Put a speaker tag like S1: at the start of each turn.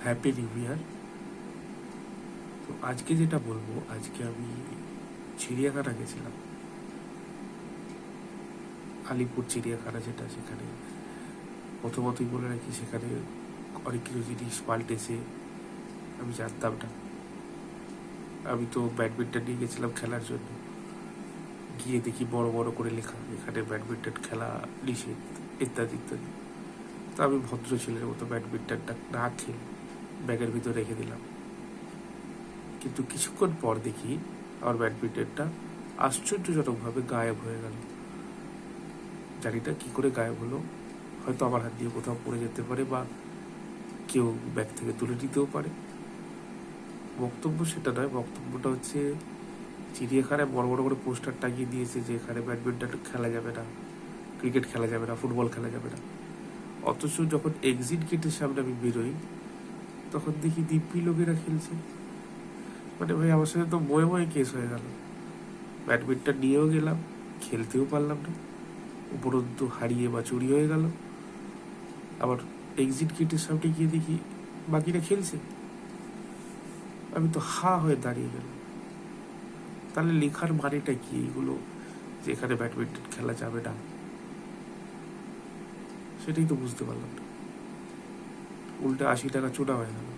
S1: Happy new year. তো আজকে যেটা বলবো, আজকে আমি চিড়িয়াখানা গেছিলাম, আলিপুর চিড়িয়াখানা যেটা, সেখানে প্রথমতই বলে রাখি সেখানে অনেক কিছু জিনিস পাল্টেছে, আমি জানতাম না। আমি তো ব্যাডমিন্টন নিয়ে গেছিলাম খেলার জন্য, গিয়ে দেখি বড় বড় করে লেখা এখানে ব্যাডমিন্টন খেলা নিষেধ ইত্যাদি ইত্যাদি। তো আমি ভদ্র ছেলের মতো ব্যাডমিন্টনটা না খেলে ব্যাগের ভিতরে রেখে দিলাম। কিন্তু কিছুক্ষণ পর দেখি আমার ব্যাডমিন্টনটা আশ্চর্যজনকভাবে গায়েব হয়ে গেল। জানি না কী করে গায়েব হলো, হয়তো আমার হাত দিয়ে কোথাও পড়ে যেতে পারে বা কেউ ব্যাগ থেকে তুলে নিতেও পারে। বক্তব্য সেটা নয়, বক্তব্যটা হচ্ছে চিড়িয়াখানায় বড় বড় করে পোস্টার টাঙিয়ে দিয়েছে যে এখানে ব্যাডমিন্টন খেলা যাবে না, ক্রিকেট খেলা যাবে না, ফুটবল খেলা যাবে না। অথচ যখন এক্সিট গেটের সামনে আমি বেরোই, তখন দেখি দিব্যি লোকেরা খেলছে। মানে ভাই, আমার সাথে তো বয়ে বয়ে কেস হয়ে গেল। ব্যাডমিন্টন নিয়েও গেলাম, খেলতেও পারলাম না, উপরন্তু হারিয়ে বা চুরি হয়ে গেল। আবার এক্সিট গেটের সামনে গিয়ে দেখি বাকিরা খেলছে, আমি তো হা হয়ে দাঁড়িয়ে গেলাম। তাহলে লেখার মানেটা কি এইগুলো, যে এখানে ব্যাডমিন্টন খেলা যাবে না? সেটাই তো বুঝতে পারলাম না। উল্টে 80 টাকা চোরা হয়ে গেল।